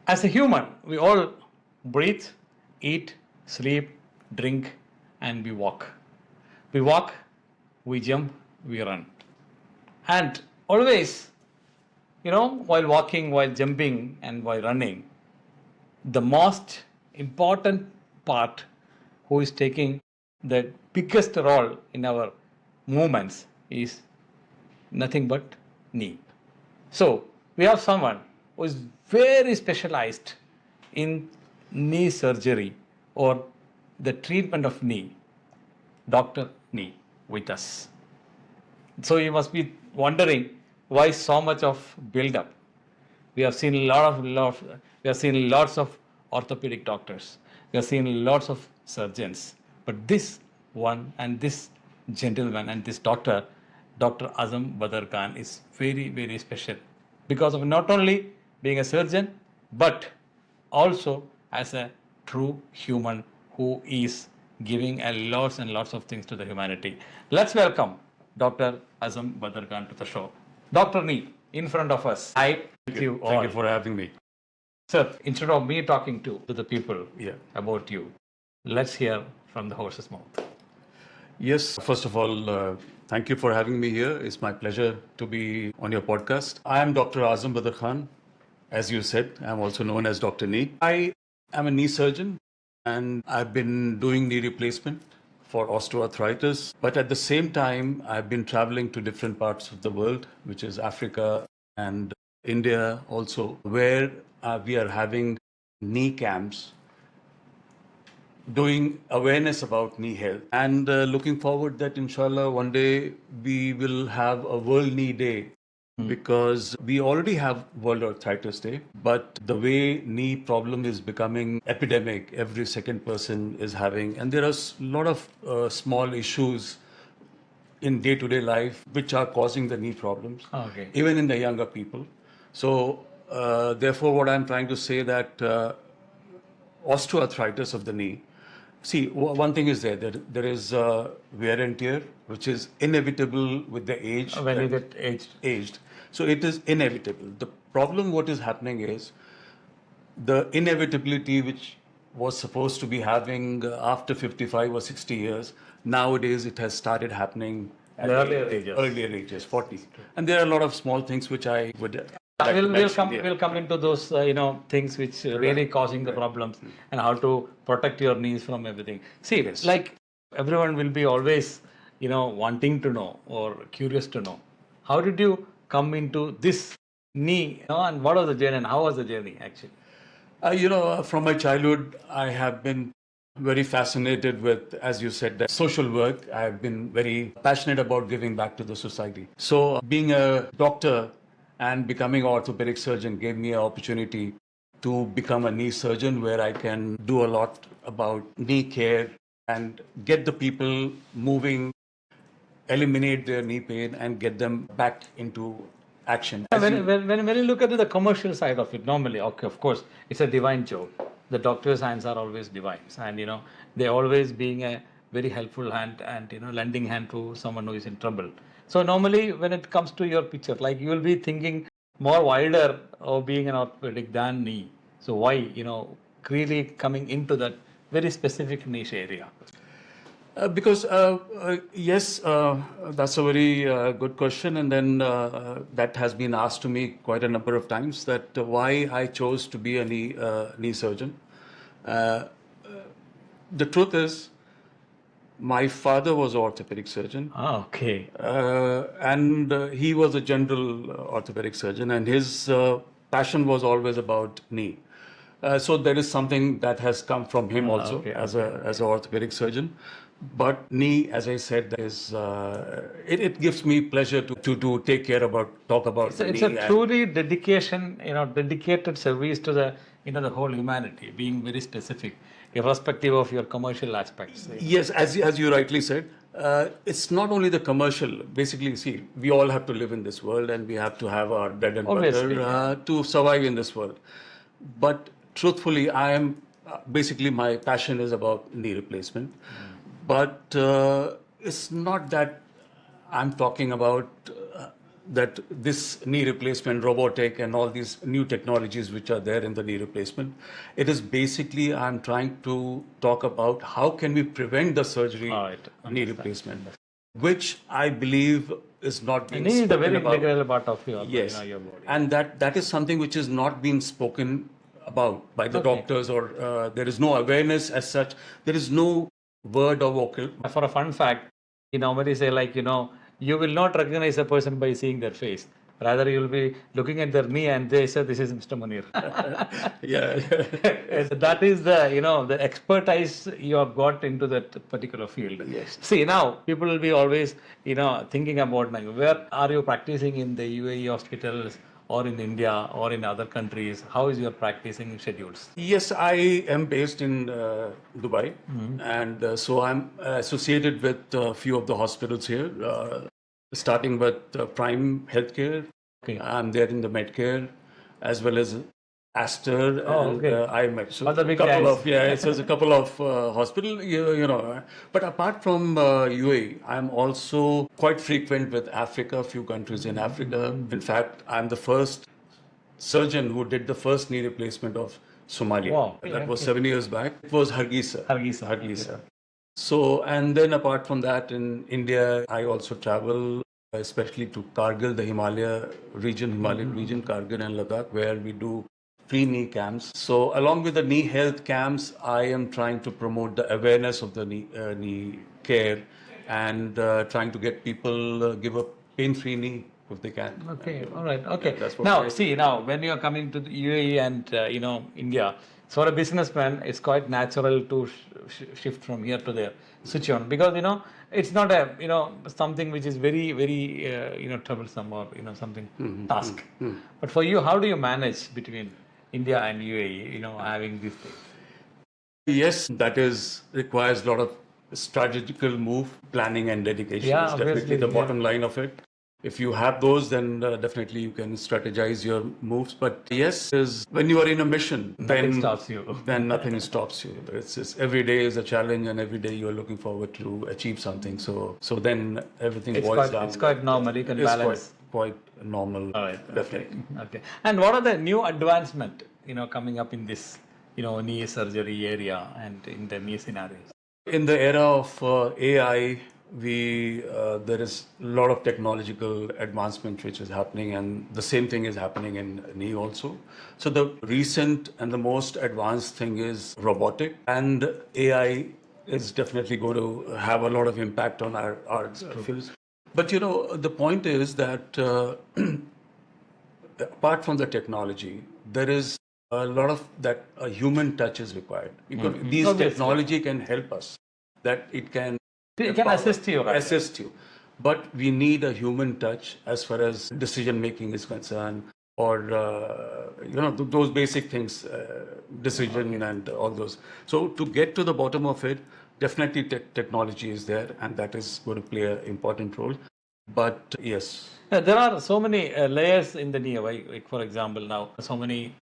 As a human, we all breathe, eat, sleep, drink, and we walk. We walk, we jump, we run. And always, while walking, while jumping, and while running, the most important part who is taking the biggest role in our movements is nothing but knee. So we have someone who is very specialized in knee surgery or the treatment of knee, Dr. Knee, with us. So you must be wondering why so much of build up. We have seen we have seen lots of orthopedic doctors. We have seen lots of surgeons. But this one and this gentleman and this doctor, Dr. Azam Badar Khan, is very, very special because of not only being a surgeon, but also as a true human who is giving a lots and lots of things to the humanity. Let's welcome Dr. Azam Badar Khan to the show. Dr. Nee, in front of us. Hi. Thank you for having me. Sir, instead of me talking to the people about you, let's hear from the horse's mouth. Yes, first of all, thank you for having me here. It's my pleasure to be on your podcast. I am Dr. Azam Badar Khan. As you said, I'm also known as Dr. Knee. I am a knee surgeon and I've been doing knee replacement for osteoarthritis. But at the same time, I've been traveling to different parts of the world, which is Africa and India also, where we are having knee camps, doing awareness about knee health, and looking forward that inshallah one day we will have a World Knee Day, because we already have World Arthritis Day, but the way knee problem is becoming epidemic, every second person is having, and there are a lot of small issues in day-to-day life which are causing the knee problems, even in the younger people. So therefore what I'm trying to say that osteoarthritis of the knee, see, one thing is there is wear and tear, which is inevitable with the age. When you get aged. So it is inevitable. The problem what is happening is the inevitability which was supposed to be having after 55 or 60 years, nowadays it has started happening at earlier ages, 40. And there are a lot of small things which I would... We'll come into those things which really causing the problems and how to protect your knees from everything. See, like everyone will be always wanting to know or curious to know, how did you come into this knee, and what was the journey and how was the journey actually? From my childhood, I have been very fascinated with, as you said, that social work. I have been very passionate about giving back to the society. So being a doctor and becoming an orthopedic surgeon gave me an opportunity to become a knee surgeon, where I can do a lot about knee care and get the people moving, eliminate their knee pain and get them back into action. When you look at the commercial side of it, normally, okay, of course, it's a divine job. The doctor's hands are always divine, and they always being a very helpful hand and lending hand to someone who is in trouble. So normally when it comes to your picture, like you will be thinking more wider of being an orthopedic than knee. So why really coming into that very specific niche area? Because yes, that's a very good question, and then that has been asked to me quite a number of times, that why I chose to be a knee surgeon. The truth is, my father was an orthopedic surgeon. And he was a general orthopedic surgeon, and his passion was always about knee. So there is something that has come from him also as an orthopedic surgeon. But knee, as I said, is it gives me pleasure to take care about, talk about knee. It's a truly dedication, dedicated service to the the whole humanity, being very specific, irrespective of your commercial aspects. Yes, as you rightly said, it's not only the commercial. Basically, see, we all have to live in this world, and we have to have our bread and butter to survive in this world. But truthfully, I am basically, my passion is about knee replacement. But it's not that I'm talking about that this knee replacement, robotic, and all these new technologies which are there in the knee replacement, it is basically I'm trying to talk about how can we prevent the surgery All right. knee Understand. replacement, which I believe is not being Knee is a spoken very about. integral part of your, Yes, your body. and that is something which is not being spoken about by the Okay. doctors, or there is no awareness as such. There is no word or vocal. For a fun fact, you normally say like, you will not recognize a person by seeing their face. Rather, you will be looking at their knee and they say, this is Mr. Muneer. Yeah. That is the expertise you have got into that particular field. Yes. See, now people will be always, thinking about like, where are you practicing in the UAE hospitals or in India or in other countries? How is your practicing schedules? Yes, I am based in Dubai, and so I'm associated with a few of the hospitals here, starting with Prime Healthcare. Okay. I'm there in the Medcare, as well as Aster Oh, and okay. IMED. So All the big couple guys. of so there's a couple of hospital, But apart from UAE, I'm also quite frequent with Africa, a few countries in Africa. In fact, I'm the first surgeon who did the first knee replacement of Somalia. Wow. That was 7 years back. It was Hargeisa. Hargeisa. So, and then apart from that, in India, I also travel, especially to Kargil, the Himalayan region, Kargil and Ladakh, where we do free knee camps. So, along with the knee health camps, I am trying to promote the awareness of the knee care, and trying to get people give a pain-free knee if they can. Okay, all right, okay. That's what Now, I- see, now when you are coming to the UAE and India, so for a businessman, it's quite natural to shift from here to there, switch on, because it's not a something which is very very troublesome, or something task. But for you, how do you manage between India and UAE? Having this thing. Yes, that is requires a lot of strategical move, planning, and dedication. Yeah, It's definitely obviously, the yeah. bottom line of it. If you have those, then definitely you can strategize your moves. But yes, is when you are in a mission, Nothing then stops you. Then nothing stops you. It's every day is a challenge, and every day you are looking forward to achieve something. So then everything boils down. It's quite normal. You can It's balance. quite normal. All right. Definitely. Okay. And what are the new advancement, coming up in this, knee surgery area and in the knee scenarios? In the era of AI, there is a lot of technological advancement which is happening, and the same thing is happening in knee also. So the recent and the most advanced thing is robotic, and AI is definitely going to have a lot of impact on our fields. But the point is that apart from the technology, there is a lot of that a human touch is required, because these Obviously. technology can help us, that it can assist you, right? assist you, but we need a human touch as far as decision making is concerned, or those basic things, decision and all those. So to get to the bottom of it, definitely technology is there, and that is going to play an important role. But yes. There are so many layers in the knee. Like for example, now so many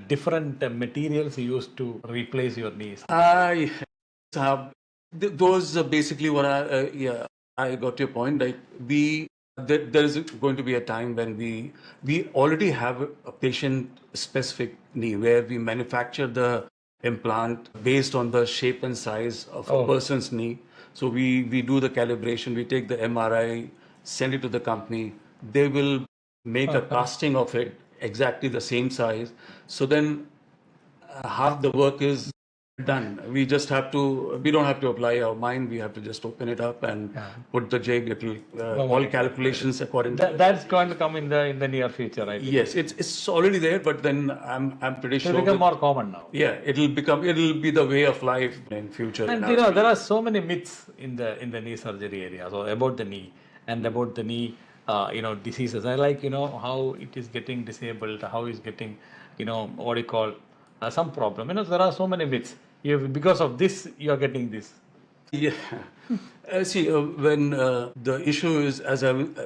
different materials used to replace your knees. I have those are basically what I got your point. Like there is going to be a time when we already have a patient specific knee where we manufacture the implant based on the shape and size of a person's knee. So we do the calibration, we take the MRI, send it to the company. They will make a casting of it exactly the same size. So then half the work is done. We don't have to apply our mind. We have to just open it up and put the jig. It'll all calculations according to That's going to come in the near future, right? Yes, it's already there, but then I'm pretty It will sure become more common now. yeah, it'll be the way of life in future. And there are so many myths in the knee surgery area. So about the knee and about the knee, diseases. I like how it is getting disabled, how it's getting, what do you call, some problem. There are so many myths. Because of this, you are getting this. Yeah. See, when the issue is, as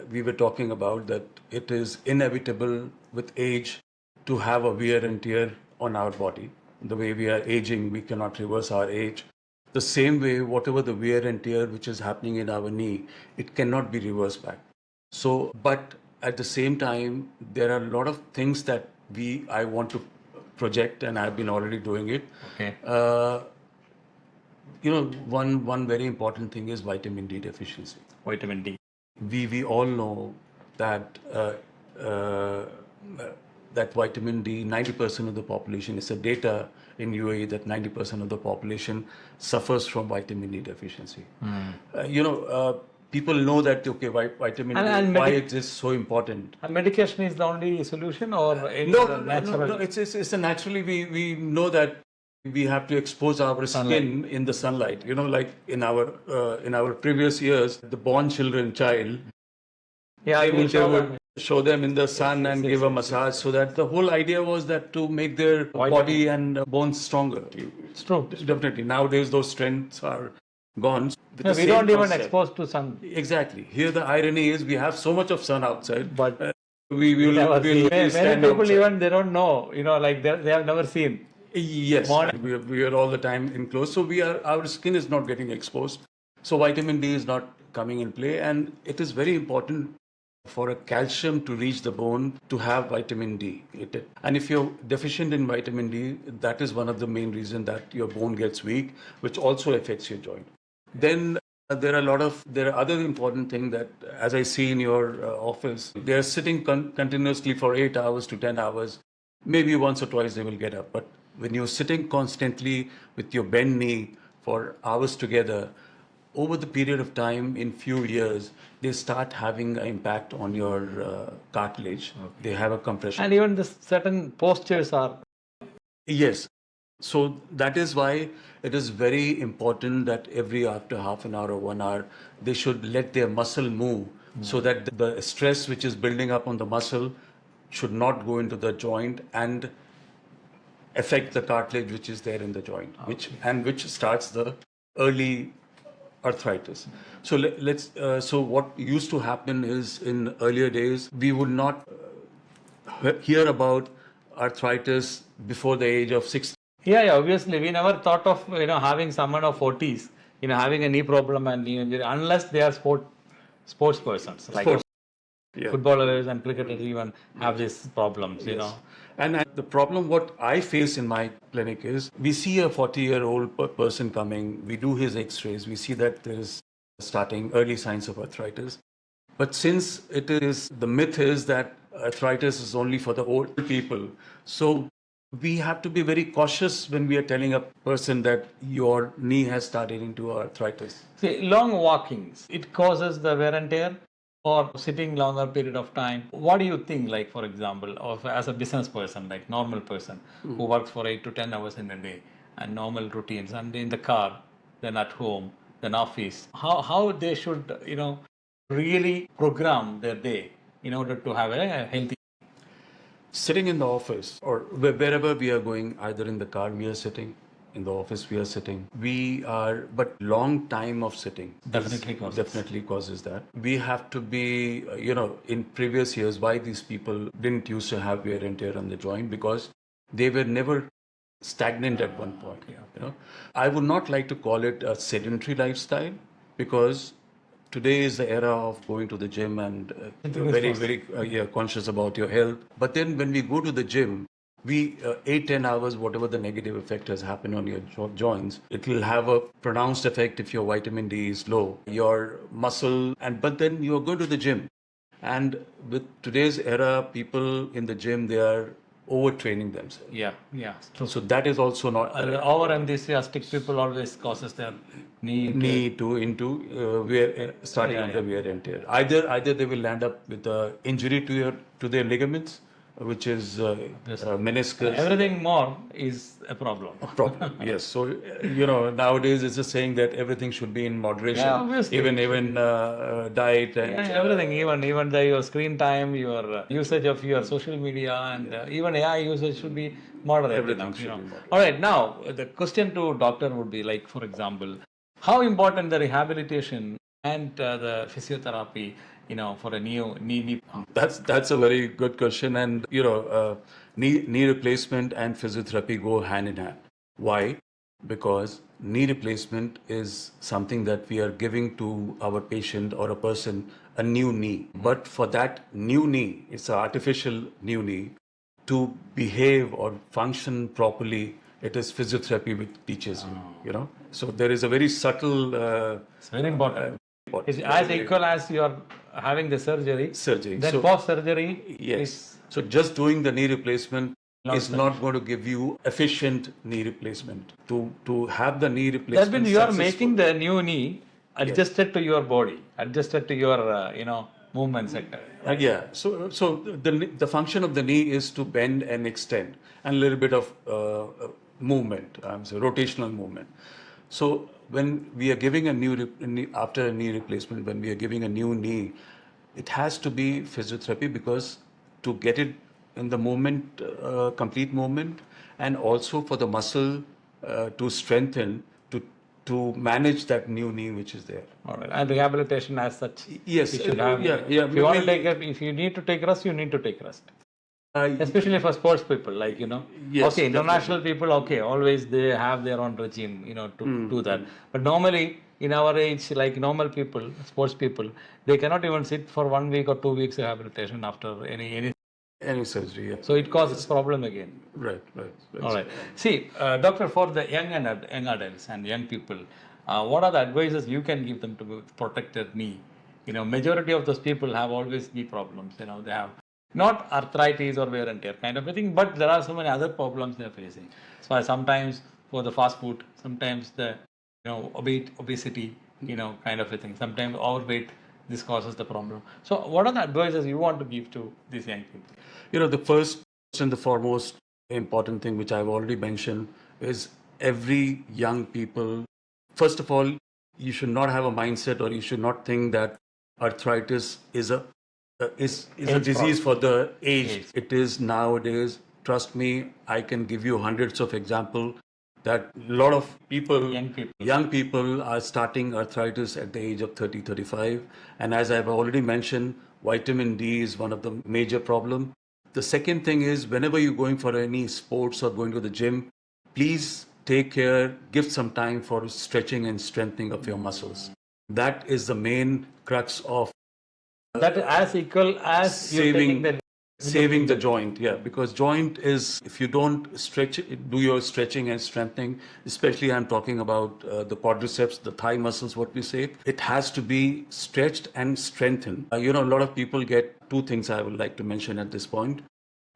we were talking about, that it is inevitable with age to have a wear and tear on our body. The way we are aging, we cannot reverse our age. The same way, whatever the wear and tear which is happening in our knee, it cannot be reversed back. So, but at the same time, there are a lot of things that I want to project, and I've been already doing it. Okay. One very important thing is vitamin D deficiency. Vitamin D. We all know that uh, that vitamin D, 90% of the population, it's a data in UAE that 90% of the population suffers from vitamin D deficiency. People know that, okay, vitamin D, why it is so important. And medication is the only solution, or any natural? No, it's a naturally, we know that we have to expose our skin in the sunlight. Like in our previous years, the born child, Yeah, they would show them in the sun and give a massage, so that the whole idea was that to make their body and bones stronger. It's true. Definitely. Nowadays, those strengths are gone. No, we don't even expose to sun. Exactly. Here, the irony is we have so much of sun outside, But we will many stand people outside. even they don't know. Like they have never seen. Yes, we are all the time enclosed, so our skin is not getting exposed. So vitamin D is not coming in play, and it is very important for a calcium to reach the bone to have vitamin D. And if you're deficient in vitamin D, that is one of the main reasons that your bone gets weak, which also affects your joint. Then there are other important things that, as I see in your office, they are sitting continuously for 8 hours to 10 hours. Maybe once or twice they will get up. But when you're sitting constantly with your bent knee for hours together, over the period of time, in few years, they start having an impact on your cartilage. Okay. They have a compression. And even the certain postures are. Yes. So that is why it is very important that after half an hour or 1 hour, they should let their muscle move so that the stress which is building up on the muscle should not go into the joint and affect the cartilage which is there in the joint, which starts the early arthritis. So what used to happen is, in earlier days, we would not hear about arthritis before the age of 60. Yeah, obviously we never thought of having someone of 40s having a knee problem and knee injury, unless they are sports persons like footballers and cricketers even have these problems. And the problem what I face in my clinic is, we see a 40-year-old person coming, we do his x-rays, we see that there is starting early signs of arthritis. But since the myth is that arthritis is only for the old people, so we have to be very cautious when we are telling a person that your knee has started into arthritis. See, long walkings, it causes the wear and tear, or sitting longer period of time. What do you think, like, for example, of as a business person, like normal person who works for 8 to 10 hours in a day and normal routines, and in the car, then at home, then office, how they should, really program their day in order to have a healthy. Sitting in the office or wherever we are going, either in the car we are sitting, in the office we are sitting, but long time of sitting definitely causes that. We have to be, in previous years, why these people didn't used to have wear and tear on the joint, because they were never stagnant at one point. I would not like to call it a sedentary lifestyle, because today is the era of going to the gym and very conscious about your health. But then when we go to the gym, we 8-10 hours, whatever the negative effect has happened on your joints, it will have a pronounced effect if your vitamin D is low, your muscle, but then you are going to the gym. And with today's era, people in the gym, they are overtraining themselves. Yeah. So that is also not. Over enthusiastic people always causes their knee to starting on the wear and tear. Either they will land up with an injury to their ligaments, which is meniscus. Everything more is a problem. Yes. So nowadays it's a saying that everything should be in moderation. Yeah, obviously. Even diet and everything. Even your screen time, your usage of your social media, and even AI usage should be moderate. Everything should be moderate. All right. Now the question to doctor would be, like, for example, how important the rehabilitation and the physiotherapy, for a knee. That's a very good question, and knee replacement and physiotherapy go hand in hand. Why? Because knee replacement is something that we are giving to our patient or a person a new knee. But for that new knee, it's an artificial new knee, to behave or function properly, it is physiotherapy which teaches you. So there is a very subtle It's very important. It's yeah, as equal as you are having the surgery. surgery. Then So post-surgery yes. is So just doing the knee replacement Not is not going to give you efficient knee replacement. To have the knee that replacement means you are successful- making the new knee adjusted to your body, adjusted to your movement sector. Yeah. So the function of the knee is to bend and extend, and a little bit of movement, so rotational movement. So when we are giving a after a knee replacement, when we are giving a new knee, it has to be physiotherapy, because to get it in the movement, complete movement, and also for the muscle to strengthen, to manage that new knee which is there. All right. And rehabilitation as such. Yes. You should have. Yeah. If you want to if you need to take rest, you need to take rest. Especially for sports people, like Yes, okay, international people, okay, always they have their own regime, to do that. But normally, in our age, like normal people, sports people, they cannot even sit for 1 week or 2 weeks rehabilitation after any. Any surgery. Yeah. So it causes problem again. Right. All right. See, doctor, for the young adults and young people, what are the advices you can give them to protect their knee? Majority of those people have always knee problems. They have not arthritis or wear and tear kind of a thing, but there are so many other problems they're facing. So sometimes for the fast food, sometimes the obesity, kind of a thing. Sometimes overweight, this causes the problem. So what are the advices you want to give to these young people? The first and the foremost important thing, which I've already mentioned, is every young people, first of all, you should not have a mindset, or you should not think that arthritis is a disease for the age. It is nowadays. Trust me, I can give you hundreds of examples that a lot of people, young people are starting arthritis at the age of 30, 35. And as I've already mentioned, vitamin D is one of the major problems. The second thing is, whenever you're going for any sports or going to the gym, please take care, give some time for stretching and strengthening of your muscles. That is the main crux of that as equal as saving the joint. Yeah, because joint is, if you don't stretch it, do your stretching and strengthening, especially I'm talking about the quadriceps, the thigh muscles, what we say, it has to be stretched and strengthened. A lot of people get two things I would like to mention at this point,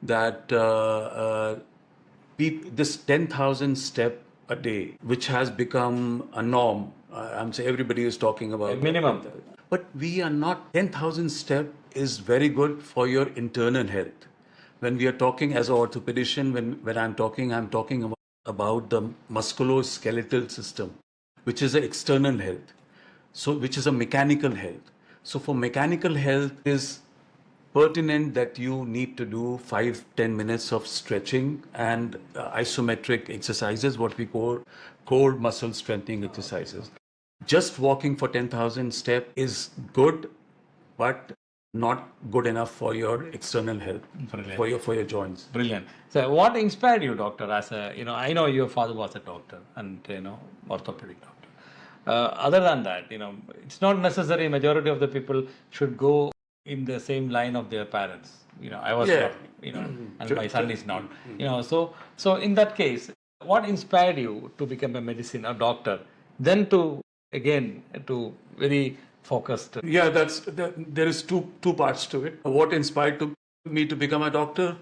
that this 10,000 step a day, which has become a norm. I'm saying everybody is talking about minimum. But we are not. 10,000 step is very good for your internal health. When we are talking as an orthopedician, when I'm talking about the musculoskeletal system, which is an external health, so which is a mechanical health. So for mechanical health, it is pertinent that you need to do 5-10 minutes of stretching and isometric exercises, what we call core muscle strengthening exercises. Just walking for 10,000 steps is good, but not good enough for your external health, for your joints. Brilliant. So what inspired you, doctor, as I know your father was a doctor and, orthopedic doctor. Other than that, it's not necessary majority of the people should go in the same line of their parents. I was not, and my son is not. So in that case, what inspired you to become a doctor, then to very focused? Yeah, there is two parts to it. What inspired me to become a doctor?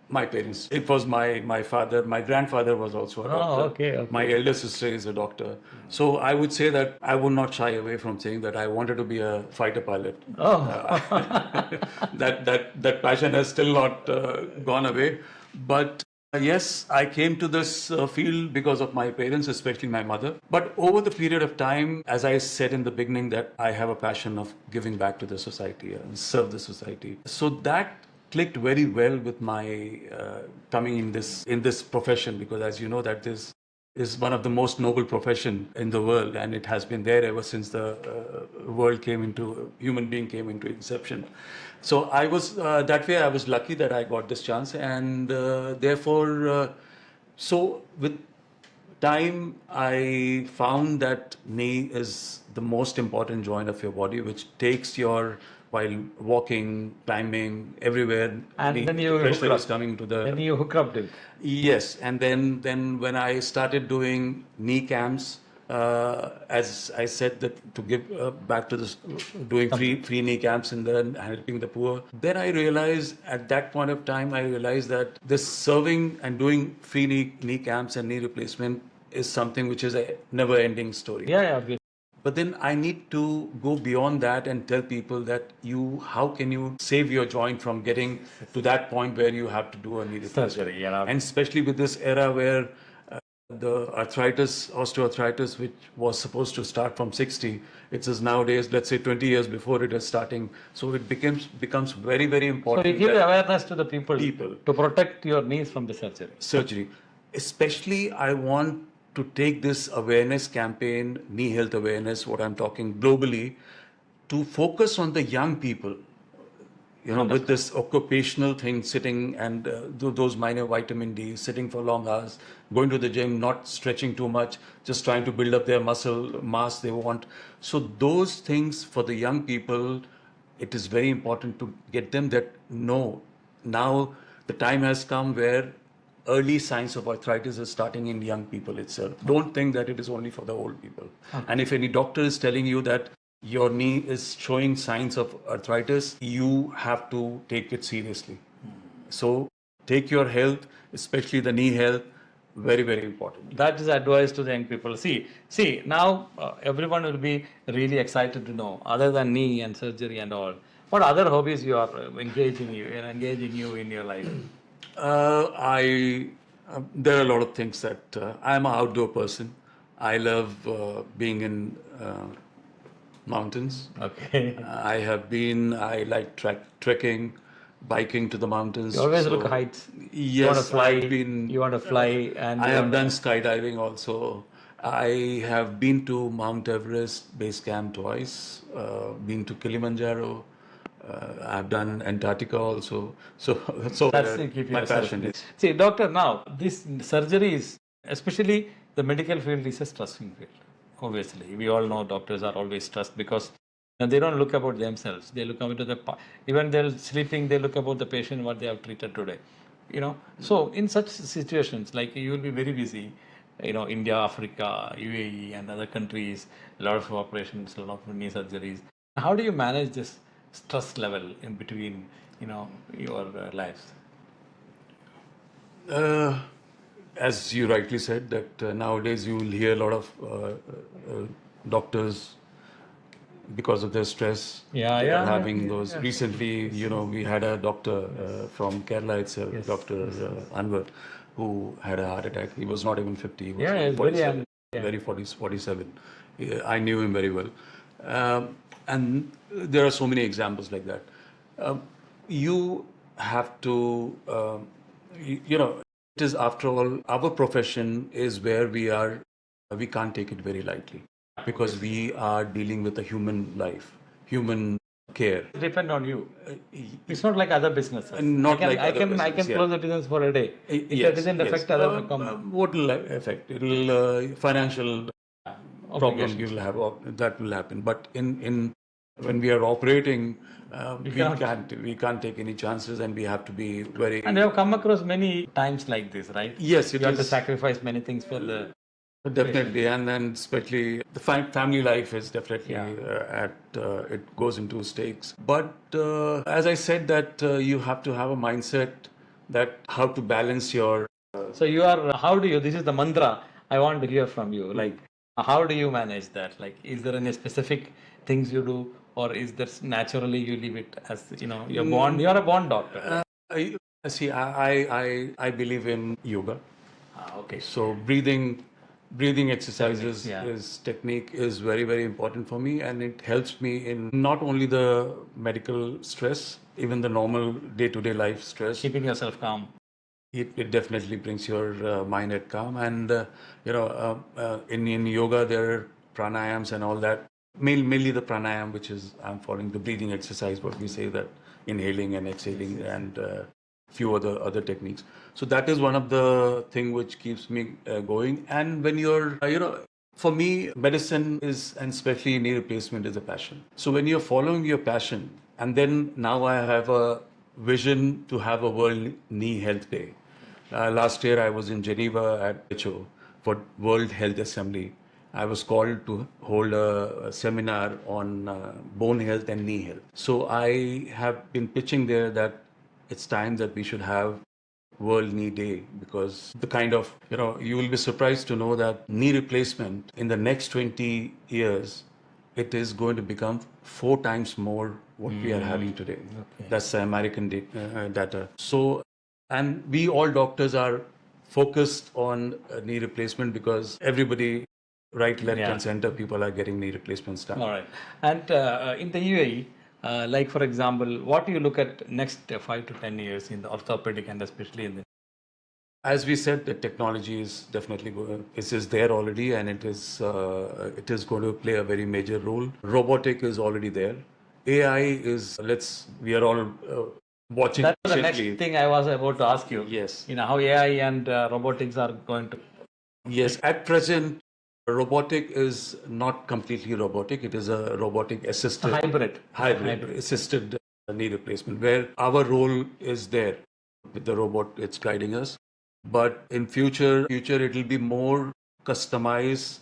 My parents. It was my father. My grandfather was also a doctor. Okay. My elder sister is a doctor. So I would say that I would not shy away from saying that I wanted to be a fighter pilot. That passion has still not gone away. But yes, I came to this field because of my parents, especially my mother. But over the period of time, as I said in the beginning, that I have a passion of giving back to the society and serve the society. So that clicked very well with my coming in this profession, because as you know, that this is one of the most noble profession in the world, and it has been there ever since the human being came into inception. So I was that way I was lucky that I got this chance, and therefore so with time, I found that knee is the most important joint of your body, which takes your while walking, climbing, everywhere. And then you The pressure hook is up. coming to the Then you hook up it. Yes, and then when I started doing knee camps, as I said that to give back to this, doing free knee camps and then helping the poor. Then I realized at that point of time, I realized that this serving and doing free knee camps and knee replacement is something which is a never-ending story. Yeah, yeah, obviously. But then I need to go beyond that and tell people that how can you save your joint from getting to that point where you have to do a knee replacement? Surgery, yeah. And especially with this era where the osteoarthritis, which was supposed to start from 60, it is nowadays, let's say 20 years before it is starting. So it becomes very, very So important. you give that awareness to the people People. to protect your knees from the surgery. surgery. Especially, I want to take this awareness campaign, knee health awareness, what I'm talking globally, to focus on the young people. With this occupational thing, sitting and those minor vitamin D, sitting for long hours, going to the gym, not stretching too much, just trying to build up their muscle mass they want. So those things for the young people, it is very important to get them that no, now the time has come where early signs of arthritis is starting in young people itself. Don't think that it is only for the old people. And if any doctor is telling you that your knee is showing signs of arthritis, you have to take it seriously. So take your health, especially the knee health, very, very important. That is advice to the young people. See, now everyone will be really excited to know, other than knee and surgery and all, what other hobbies you are engaging you in your life. There are a lot of things that I'm an outdoor person. I love being in mountains. Okay. I like trekking, biking to the mountains. You always So, look heights. Yes, You want to fly. I've been. You want to fly, and I you have want done skydiving also. I have been to Mount Everest base camp twice. Been to Kilimanjaro. I've done Antarctica also. So that's to keep my yourself passion fit. is. See, doctor, now this surgery is, especially the medical field, is a stressing field. Obviously, we all know doctors are always stressed because they don't look about themselves. They look about even they're sleeping. They look about the patient what they have treated today. So in such situations, like you will be very busy. India, Africa, UAE, and other countries, a lot of operations, a lot of knee surgeries. How do you manage this stress level in between, your lives? As you rightly said, that nowadays you will hear a lot of doctors because of their stress. Yeah, they yeah, are having yeah, those. yeah. Recently, we had a doctor from Kerala itself, Yes, Dr. Anwar, who had a heart attack. He was not even 50. He was Yeah, like it's very 47, young. Yeah. very 47. Yeah, I knew him very well. And there are so many examples like that. You have to, it is after all, our profession is where we can't take it very lightly because we are dealing with a human life, human care. It depends on you. It's not like other businesses. Not like I other can businesses, yeah. close the business for a day. If Yes, it doesn't yes. affect other come. What will affect? It will financial problems Obligations. will have that will happen. But in when we are operating, we can't take any chances, and we have to be very. And you have come across many times like this, right? Yes, it You have to is. sacrifice many things for the. Definitely, and then especially the family life is definitely it goes into stakes. But as I said, that you have to have a mindset that how to balance your. So you are. How do you? This is the mantra I want to hear from you. Like, how do you manage that? Like, is there any specific things you do, or is this naturally you leave it as you're born? You are a born doctor. I believe in yoga. Okay. So breathing exercises Techniques, yeah. is technique is very, very important for me, and it helps me in not only the medical stress, even the normal day-to-day life stress. Keeping yourself calm. It definitely brings your mind at calm, and in yoga there are pranayams and all that. Mainly the pranayam, which is I'm following the breathing exercise. What we say that inhaling and exhaling, and few other techniques. So that is one of the thing which keeps me going. And when you're, for me, medicine is, and especially knee replacement, is a passion. So when you're following your passion, and then now I have a vision to have a World Knee Health Day. Last year I was in Geneva at WHO for World Health Assembly. I was called to hold a seminar on bone health and knee health. So I have been pitching there that it's time that we should have World Knee Day, because the kind of, you will be surprised to know that knee replacement in the next 20 years, it is going to become 4 times more what we are having today. Okay. That's the American data. So, and we all doctors are focused on knee replacement because everybody, right, left, Yeah. and center, people are getting knee replacements done. All right. And in the UAE, like for example, what do you look at next 5 to 10 years in the orthopedic and especially in the As we said, the technology is definitely it is there already, and it is going to play a very major role. Robotic is already there. AI is, we are all watching. That's the next patiently. thing I was about to ask you. Yes. How AI and robotics are going to. Yes, at present, robotic is not completely robotic. It is a robotic assisted Hybrid. assisted knee replacement, where our role is there with the robot. It's guiding us, but in future it will be more customized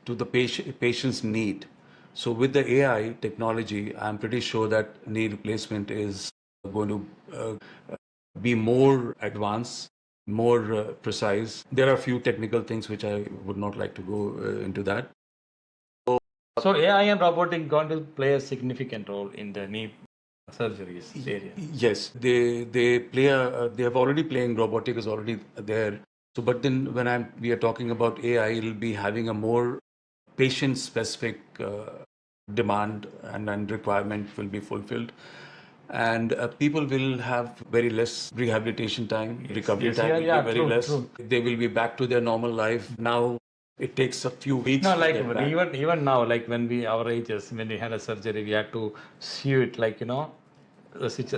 to the patient's need. So with the AI technology, I'm pretty sure that knee replacement is going to be more advanced, more precise. There are a few technical things which I would not like to go into that. So AI and robotic going to play a significant role in the knee surgeries area. Yes, they play they have already playing, robotic is already there. So, but then when we are talking about AI, it'll be having a more patient specific demand and requirement will be fulfilled. And people will have very less rehabilitation time, recovery Yes, time yeah, will yeah, be very true, less. true. They will be back to their normal life. Now it takes a few weeks. No, to like get back. even now, like when our ages, when we had a surgery, we had to sew it, like the those things.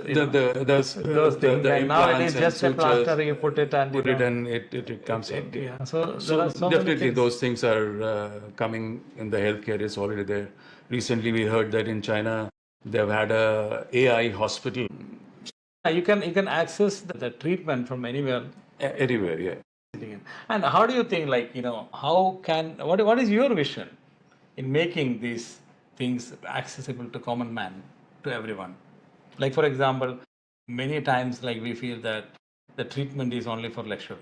And now it is implants and just a sutures, plaster. You put it and put it and it comes out. yeah. So there So are so many definitely things. those things are coming in the healthcare. It's already there. Recently we heard that in China they've had a AI hospital. You can access the treatment from anywhere. Anywhere, yeah. And how do you think, like, how can, what is your vision in making these things accessible to common man, to everyone? Like, for example, many times, like, we feel that the treatment is only for luxury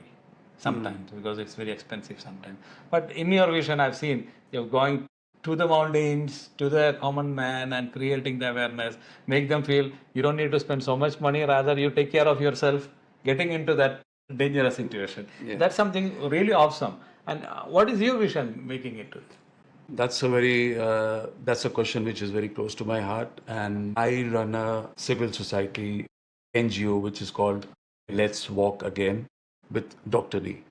sometimes because it's very expensive sometimes. But in your vision, I've seen you're going to the mountains, to the common man and creating the awareness, make them feel you don't need to spend so much money, rather you take care of yourself, getting into that dangerous situation. Yeah. That's something really awesome. And what is your vision making it to? That's a question which is very close to my heart, and I run a civil society NGO which is called Let's Walk Again with Dr. Nee.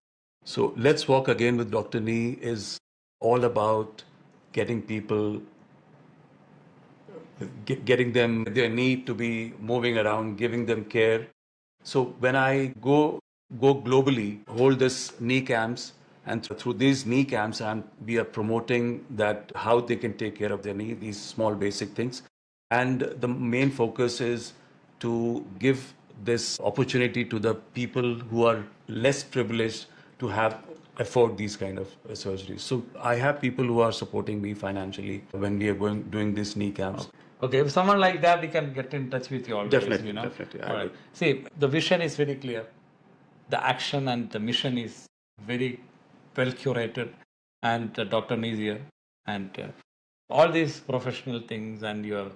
So Let's Walk Again with Dr. Nee is all about getting people, getting them their need to be moving around, giving them care. So when I go globally, hold this knee camps, and through these knee camps, we are promoting that how they can take care of their knee, these small basic things. And the main focus is to give this opportunity to the people who are less privileged to afford these kind of surgeries. So I have people who are supporting me financially when we are doing these knee camps. Okay, if someone like that, he can get in touch with you always. Definitely, definitely. All right. See, the vision is very clear. The action and the mission is very well curated, and Dr. Nizir and all these professional things and your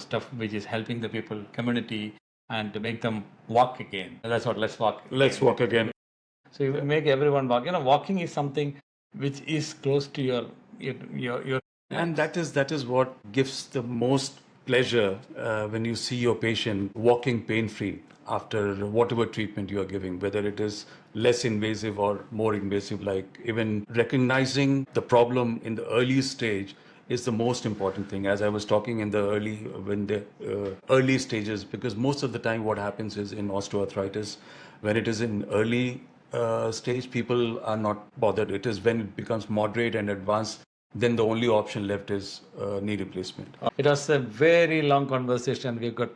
stuff which is helping the people, community, and to make them walk again. That's what Let's Walk. Let's walk again. So you make everyone walk. Walking is something which is close to your And that is what gives the most pleasure when you see your patient walking pain-free after whatever treatment you are giving, whether it is less invasive or more invasive, like even recognizing the problem in the early stage is the most important thing. As I was talking in the early stages, because most of the time what happens is in osteoarthritis, when it is in early stage, people are not bothered. It is when it becomes moderate and advanced, then the only option left is knee replacement. It was a very long conversation. We got,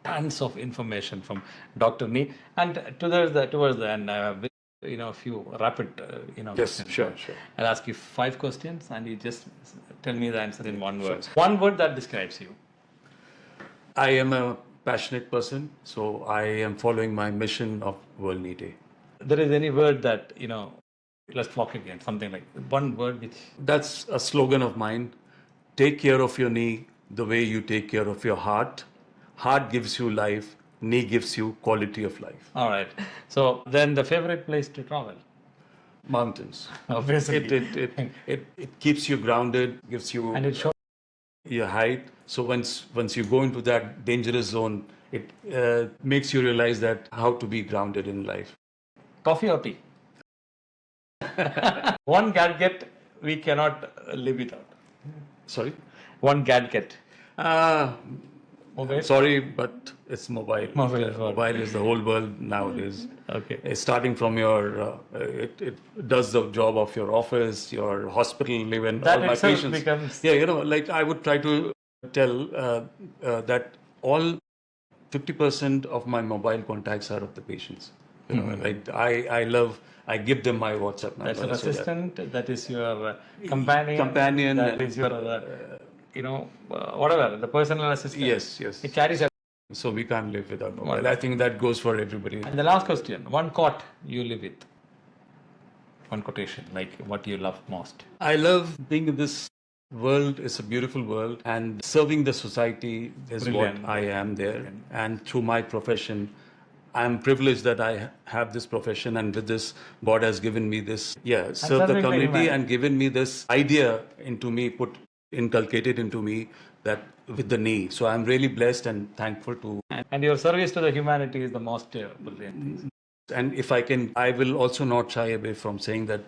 tons of information from Dr. Nee. And towards the end, I have, a few rapid, Yes, questions. sure. I'll ask you 5 questions and you just tell me the answer in one word. One word that describes you. I am a passionate person, so I am following my mission of World Knee Day. There is any word that, let's walk again, something like one word which. That's a slogan of mine. Take care of your knee the way you take care of your heart. Heart gives you life, knee gives you quality of life. All right. So then the favorite place to travel? Mountains. Obviously. It keeps you grounded, gives you And it shows. your height. So once you go into that dangerous zone, it makes you realize that how to be grounded in life. Coffee or tea? One gadget we cannot live without. Sorry? One gadget. Mobile? Sorry, but it's mobile. Mobile is what? Mobile is the whole world nowadays. Okay. It's starting from your, it does the job of your office, your hospital, even That all my itself patients. becomes. Yeah, like I would try to tell that all 50% of my mobile contacts are of the patients. Like I give them my WhatsApp number. That's an so that- assistant. That is your companion. Companion. That is your, whatever, the personal assistant. Yes. It carries. So we can't live without mobile. I think that goes for everybody. And the last question: one quote you live with. One quotation, like what you love most. I love being in this world. It's a beautiful world, and serving the society is Brilliant. what I am there. And through my profession, I'm privileged that I have this profession, and with this, God has given me this, serve the serving the community humanity. and given me this idea into me, inculcated into me that with the knee. So I'm really blessed and thankful to. And your service to the humanity is the most brilliant. And if I can, I will also not shy away from saying that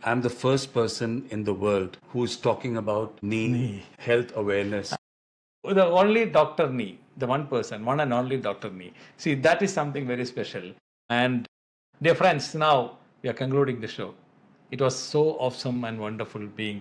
I'm the first person in the world who's talking about knee health awareness. The only Dr. Nee, the one person, one and only Dr. Nee. See, that is something very special. And dear friends, now we are concluding the show. It was so awesome and wonderful being